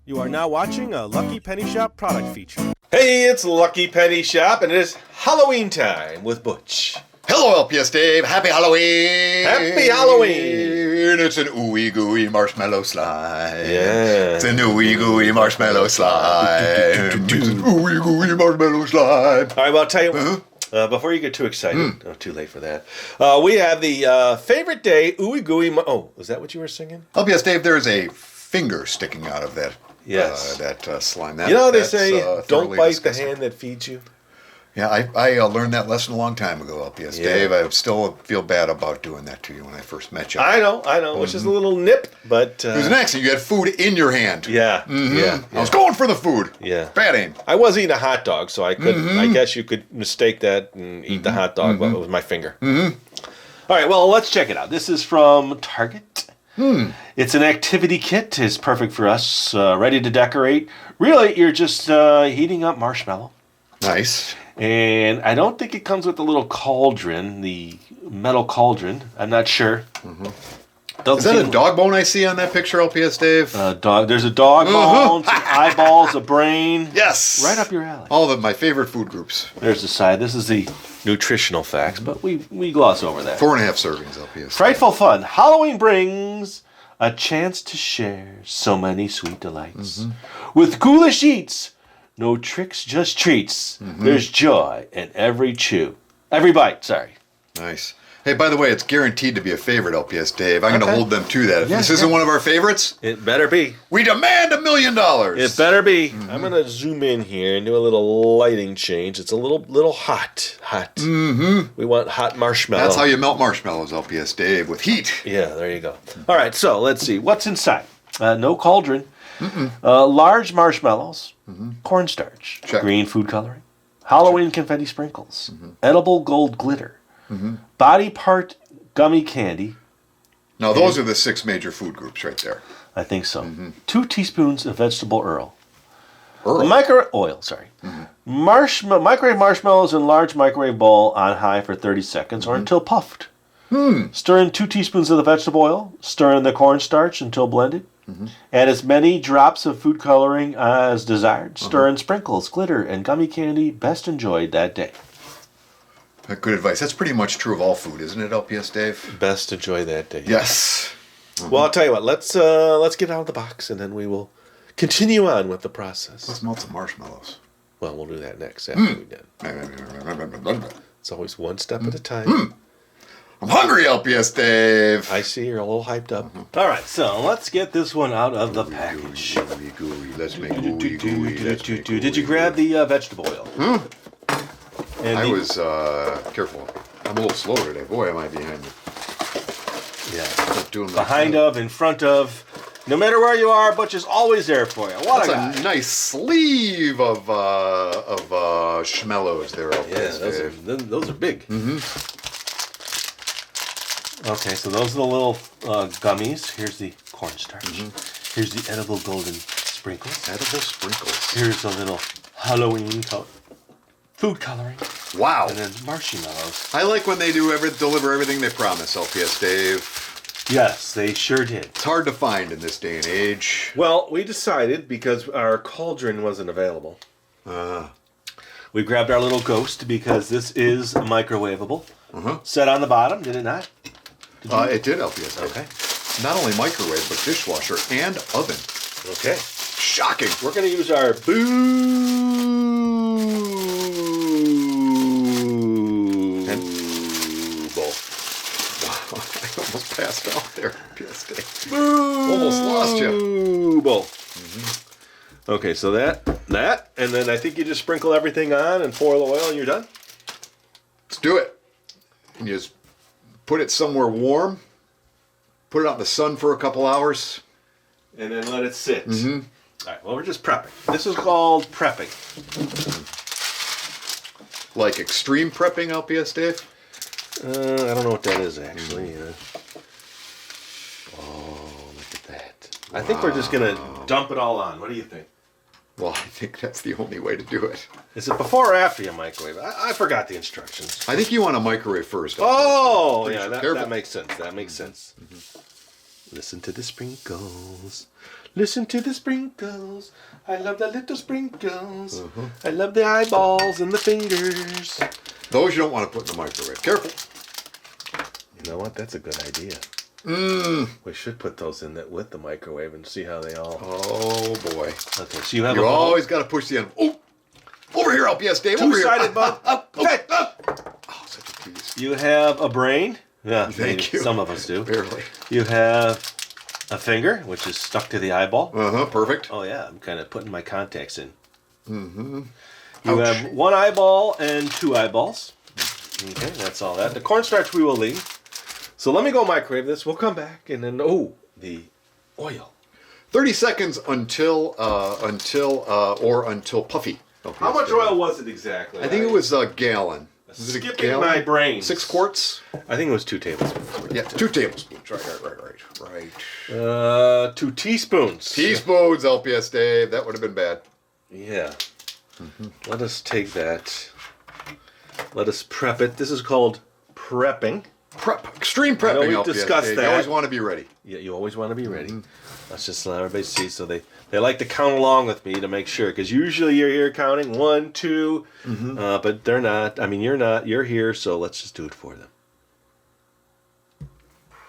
You are now watching a Lucky Penny Shop product feature. Hey, it's Lucky Penny Shop, and it is Halloween time with Butch. Hello, LPS-Dave. Happy Halloween. Happy Halloween. It's an Ooey Gooey Marshmallow slime. Yeah. It's an Ooey Gooey Marshmallow slime. It's an Ooey Gooey Marshmallow slime. All right, well, I'll tell you what. Before you get too excited, too late for that. We have the favorite day, Ooey Gooey. Oh, is that what you were singing? LPS-Dave, there's a finger sticking out of that. Yes. That slime. You know they say, don't bite disgusting. The hand that feeds you. Yeah, I learned that lesson a long time ago, LPS-Dave. I still feel bad about doing that to you when I first met you. I know. Which is a little nip, but... it was an accident. You had food in your hand. Yeah, yeah. I was going for the food. Yeah. Bad aim. I was eating a hot dog, so I could. I guess you could mistake that and eat the hot dog, but it was my finger. All right, well, let's check it out. This is from Target. It's an activity kit. It's perfect for us, ready to decorate. Really, you're just heating up marshmallow. Nice. And I don't think it comes with the little cauldron, the metal cauldron. I'm not sure. Is that a dog bone I see on that picture, LPS-Dave? Dog. There's a dog bone, some eyeballs, a brain. Yes. Right up your alley. All of my favorite food groups. There's the side. This is the nutritional facts, but we gloss over that. 4.5 servings, LPS. Frightful fun. Halloween brings a chance to share so many sweet delights. With ghoulish eats, no tricks, just treats. There's joy in every chew. Every bite, sorry. Nice. Hey, by the way, it's guaranteed to be a favorite, LPS-Dave. I'm going to hold them to that. If this isn't one of our favorites, it better be. We demand $1 million. It better be. I'm going to zoom in here and do a little lighting change. It's a little hot. We want hot marshmallow. That's how you melt marshmallows, LPS-Dave, with heat. Yeah, there you go. All right, so let's see. What's inside? No cauldron. Large marshmallows. Cornstarch. Check. Green food coloring. Halloween confetti sprinkles. Edible gold glitter. Body part gummy candy. Now, those are the 6 major food groups right there. I think so. 2 teaspoons of vegetable oil. Earl? Oil, sorry. Microwave marshmallows in large microwave bowl on high for 30 seconds or until puffed. Stir in 2 teaspoons of the vegetable oil. Stir in the cornstarch until blended. Add as many drops of food coloring as desired. Stir in sprinkles, glitter, and gummy candy best enjoyed that day. Good advice. That's pretty much true of all food, isn't it, LPS-Dave? Best enjoy that day. Yes. Well, I'll tell you what. Let's get out of the box, and then we will continue on with the process. Let's melt some marshmallows. Well, we'll do that next after we're done. It's always one step at a time. I'm hungry, LPS-Dave. I see you're a little hyped up. All right, so let's get this one out of the package. Ooey gooey. Let's make ooey gooey. Did you grab the vegetable oil? And I was careful. I'm a little slow today. Boy, am I behind you. Yeah. Doing behind of, in front of. No matter where you are, Butch is always there for you. What That's a guy. a nice sleeve of schmellos there, LPS-Dave. Yeah, those are big. Okay, so those are the little gummies. Here's the cornstarch. Here's the edible golden sprinkles. Edible sprinkles. Here's a little Halloween food coloring. Wow. And then marshmallows. I like when they deliver everything they promise, LPS-Dave. Yes, they sure did. It's hard to find in this day and age. Well, we decided, because our cauldron wasn't available, we grabbed our little ghost because this is microwavable. Set on the bottom, did it not? It did, LPS-Dave. Okay. Not only microwave, but dishwasher and oven. Okay. Shocking. We're going to use our bowl. Wow, I almost passed out there, LPS-Dave. Almost lost you. Bowl. Okay, so that, and then I think you just sprinkle everything on and pour the oil and you're done. Let's do it. And you just put it somewhere warm. Put it out in the sun for a couple hours. And then let it sit. All right, well, we're just prepping. This is called prepping. Like extreme prepping, LPS-Dave? I don't know what that is, actually. Oh, look at that. I think we're just going to dump it all on. What do you think? Well, I think that's the only way to do it. Is it before or after you microwave? I forgot the instructions. I think you want to microwave first. Oh, yeah, that makes sense. That makes sense. Listen to the sprinkles. Listen to the sprinkles. I love the little sprinkles. I love the eyeballs and the fingers. Those you don't want to put in the microwave. Careful. You know what? That's a good idea. We should put those in that with the microwave and see how they all. Oh boy. Okay, so you have You a bowl. always got to push the end. Oh, over here, LPS-Dave. Over here. Two-sided bud. Okay. Oh, such a tease. You have a brain. Yeah, Thank maybe. you. Some of us do. Barely. You have a finger, which is stuck to the eyeball. Perfect. Oh yeah, I'm kind of putting my contacts in. You Ouch. have one eyeball and two eyeballs. Okay, that's all that. The cornstarch we will leave. So let me go microwave this. We'll come back and then the oil. 30 seconds until puffy. How much oil was it exactly? I think it was a gallon. Was it a Skipping gallon? my brain. 6 quarts? I think it was 2 tablespoons. Yeah, 2 tablespoons. Right. 2 teaspoons. Teaspoons, LPS-Dave. That would have been bad. Yeah. Let us take that. Let us prep it. This is called prepping. Extreme prepping, we've LPS-Dave. discussed You that. always want to be ready. Yeah, you always want to be ready. Let's just let everybody see. So they like to count along with me to make sure, because usually you're here counting 1, 2, but they're not. I mean, you're not. You're here, so let's just do it for them.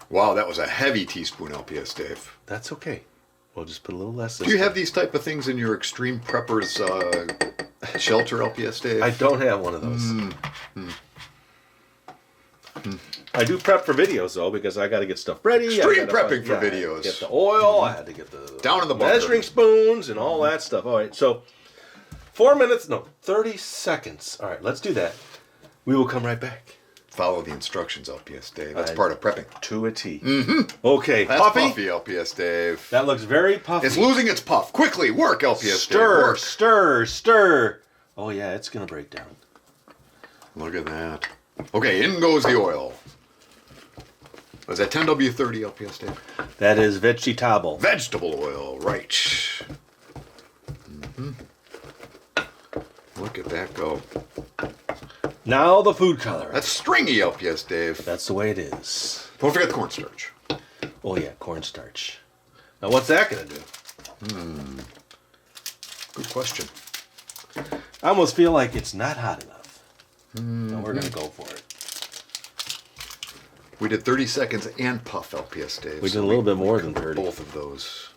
Wow, that was a heavy teaspoon, LPS-Dave. That's okay. We'll just put a little less. Do you have these type of things in your extreme preppers shelter, LPS-Dave? I don't have one of those. I do prep for videos though, because I got to get stuff ready. Extreme prepping for videos. Get the oil. I had to get the Down in the bunker. measuring spoons and all that stuff. All right, so 4 minutes, no, 30 seconds. All right, let's do that. We will come right back. Follow the instructions, LPS-Dave. That's part of prepping. To a T. Okay, That's puffy. LPS-Dave. That looks very puffy. It's losing its puff. Quickly, work, LPS-Dave. Stir, Work. stir, stir. Oh yeah, it's gonna break down. Look at that. Okay, in goes the oil. Was that 10W30, LPS-Dave? That is vegetable. Vegetable oil, right. Look at that go. Now the food color. That's stringy, LPS-Dave. That's the way it is. Don't forget the cornstarch. Oh yeah, cornstarch. Now what's that gonna do? Good question. I almost feel like it's not hot enough. No, we're gonna go for it. We did 30 seconds and puff, LPS-Dave. We did a little bit more than 30. Both of those.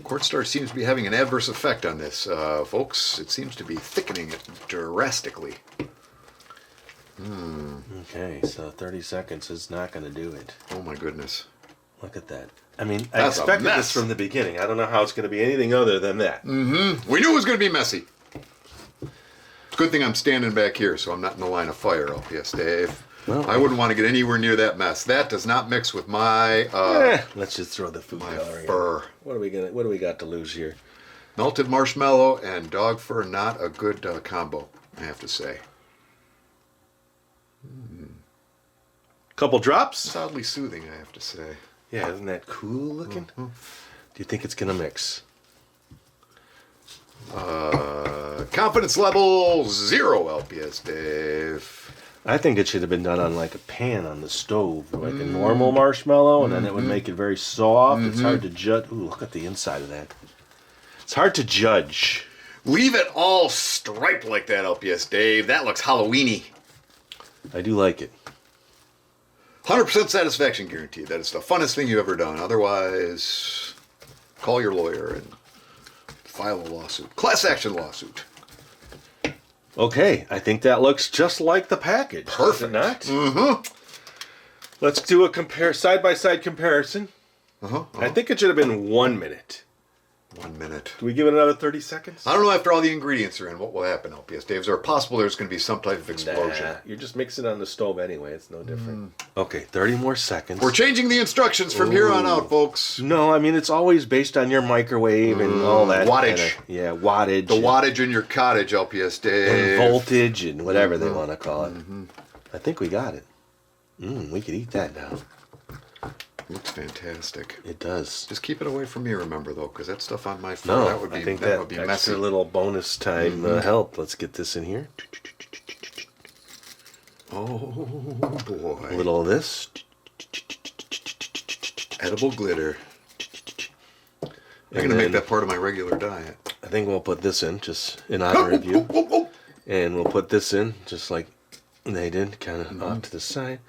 Cornstarch seems to be having an adverse effect on this, folks. It seems to be thickening it drastically. Okay, so 30 seconds is not gonna do it. Oh my goodness. Look at that. I mean, I That's a expected mess. this from the beginning. I don't know how it's gonna be anything other than that. We knew it was going to be messy. It's a good thing I'm standing back here, so I'm not in the line of fire, LPS-Dave. Well, I wouldn't want to get anywhere near that mess. That does not mix with my let's just throw the food my coloring. fur. What do we got to lose here? Melted marshmallow and dog fur, not a good combo, I have to say. Couple drops. It's oddly soothing, I have to say. Yeah, isn't that cool looking? Do you think it's gonna mix? Confidence level 0, LPS-Dave. I think it should have been done on like a pan on the stove, like a normal marshmallow, and then it would make it very soft. It's hard to judge. Ooh, look at the inside of that. It's hard to judge. Leave it all striped like that, LPS-Dave. That looks Halloweeny. I do like it. 100% satisfaction guaranteed. That is the funnest thing you've ever done. Otherwise, call your lawyer and file a lawsuit. Class action lawsuit. Okay, I think that looks just like the package. Does it Perfect. not? Let's do a side-by-side comparison. I think it should have been 1 minute. 1 minute. Do we give it another 30 seconds? I don't know after all the ingredients are in what will happen, LPS-Dave. Is there possible there's going to be some type of explosion? Nah, you're just mixing it on the stove anyway. It's no different. Okay, 30 more seconds. We're changing the instructions from here on out, folks. No, I mean, it's always based on your microwave and all that. Wattage. Wattage. The wattage in your cottage, LPS-Dave. And voltage and whatever they want to call it. I think we got it. We could eat that now. Looks fantastic. It does. Just keep it away from me, remember, though, because that stuff on my phone, No, that would be, I think that would be extra messy. little bonus time help. Let's get this in here. Oh, boy. A little of this. Edible glitter. I'm going to make that part of my regular diet. I think we'll put this in just in honor of you. And we'll put this in just like they did, kind of off to the side.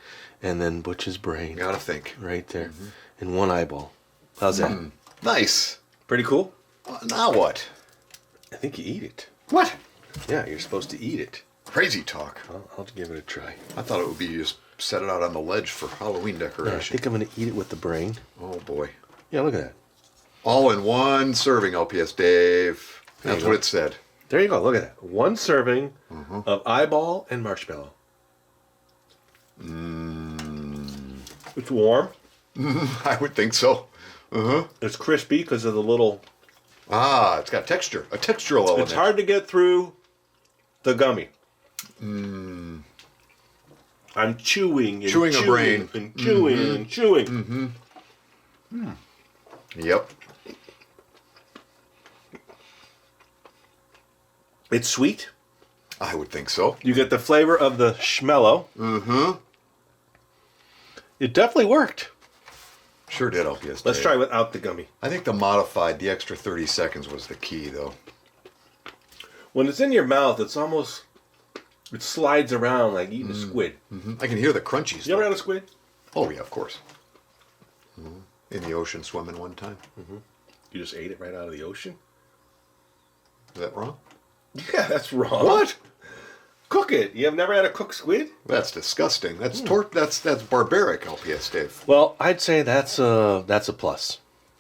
And then Butch's brain. Gotta think. Right there. And one eyeball. How's that? Nice. Pretty cool? Now what? I think you eat it. What? Yeah, you're supposed to eat it. Crazy talk. I'll give it a try. I thought it would be just set it out on the ledge for Halloween Yeah, I decoration. think I'm going to eat it with the brain. Oh, boy. Yeah, look at that. All in one serving, LPS-Dave. There That's you what go. it said. There you go. Look at that. One serving of eyeball and marshmallow. It's warm. I would think so. It's crispy because of the little... Ah, it's got texture. A textural element. It's hard to get through the gummy. I'm chewing and Chewing a brain. and chewing and chewing. Yep. It's sweet. I would think so. You get the flavor of the schmellow. It definitely worked. Sure did, LPS-Dave. Let's try without the gummy. I think the extra 30 seconds was the key, though. When it's in your mouth, it's almost... It slides around like eating a squid. I can hear the crunchies. You ever had a squid? Oh, yeah, of course. In the ocean swimming one time. You just ate it right out of the ocean? Is that wrong? Yeah, that's wrong. What? Cook it. You have never had a cooked squid? That's disgusting. That's that's barbaric, LPS-Dave. Well, I'd say that's a plus.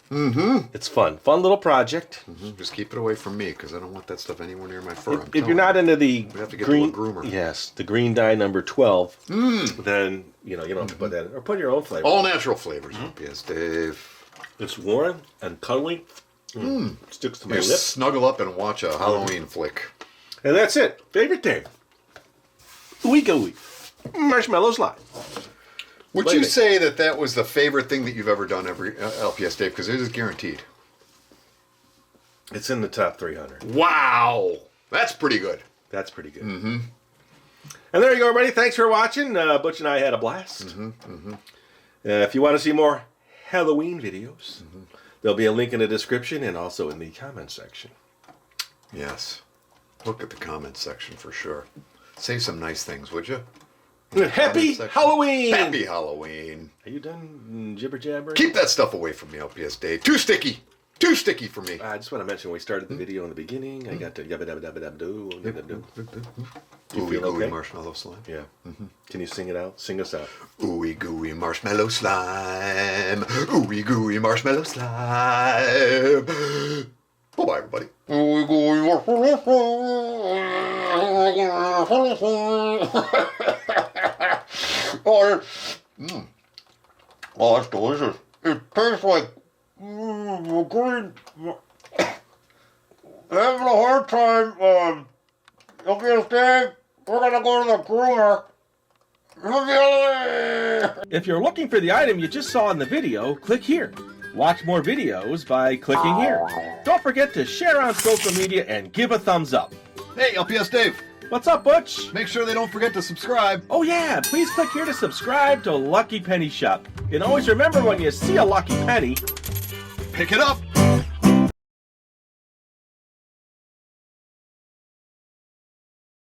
It's fun. Fun little project. Just keep it away from me, because I don't want that stuff anywhere near my fur. If you're not into the we have to get green, to a groomer. Yes, the green dye number 12, then you don't have to put that in. Or put your own flavor. All natural flavors, LPS-Dave. It's warm and cuddly. Sticks to my You lips. snuggle up and watch a Halloween flick. And that's it. Favorite day. Ooey Gooey Marshmallows Live. Would you say that was the favorite thing that you've ever done, LPS-Dave? Because it is guaranteed. It's in the top 300. Wow! That's pretty good. That's pretty good. And there you go, everybody. Thanks for watching. Butch and I had a blast. If you want to see more Halloween videos, there'll be a link in the description and also in the comment section. Yes. Look at the comment section for sure. Say some nice things, would you? Happy Halloween! Happy Halloween! Are you done jibber jabbering? Keep that stuff away from me, LPS-Dave. Too sticky! Too sticky for me. I just want to mention when we started the video in the beginning, I got to yabba dabba dabba dabba doo. Do you Ooey feel Gooey okay? Marshmallow Slime. Yeah. Can you sing it out? Sing us out. Ooey Gooey Marshmallow Slime. Ooey Gooey Marshmallow Slime. Bye-bye, everybody. Ooey Gooey Marshmallow Slime. Oh, that's delicious. It tastes like green. I'm having a hard time. LPS-Dave, we're gonna go to the groomer. If you're looking for the item you just saw in the video, click here. Watch more videos by clicking here. Don't forget to share on social media and give a thumbs up. Hey, LPS-Dave, What's up, Butch? make sure they don't forget to subscribe. Oh yeah, please click here to subscribe to Lucky Penny Shop. And always remember, when you see a lucky penny, Pick it up.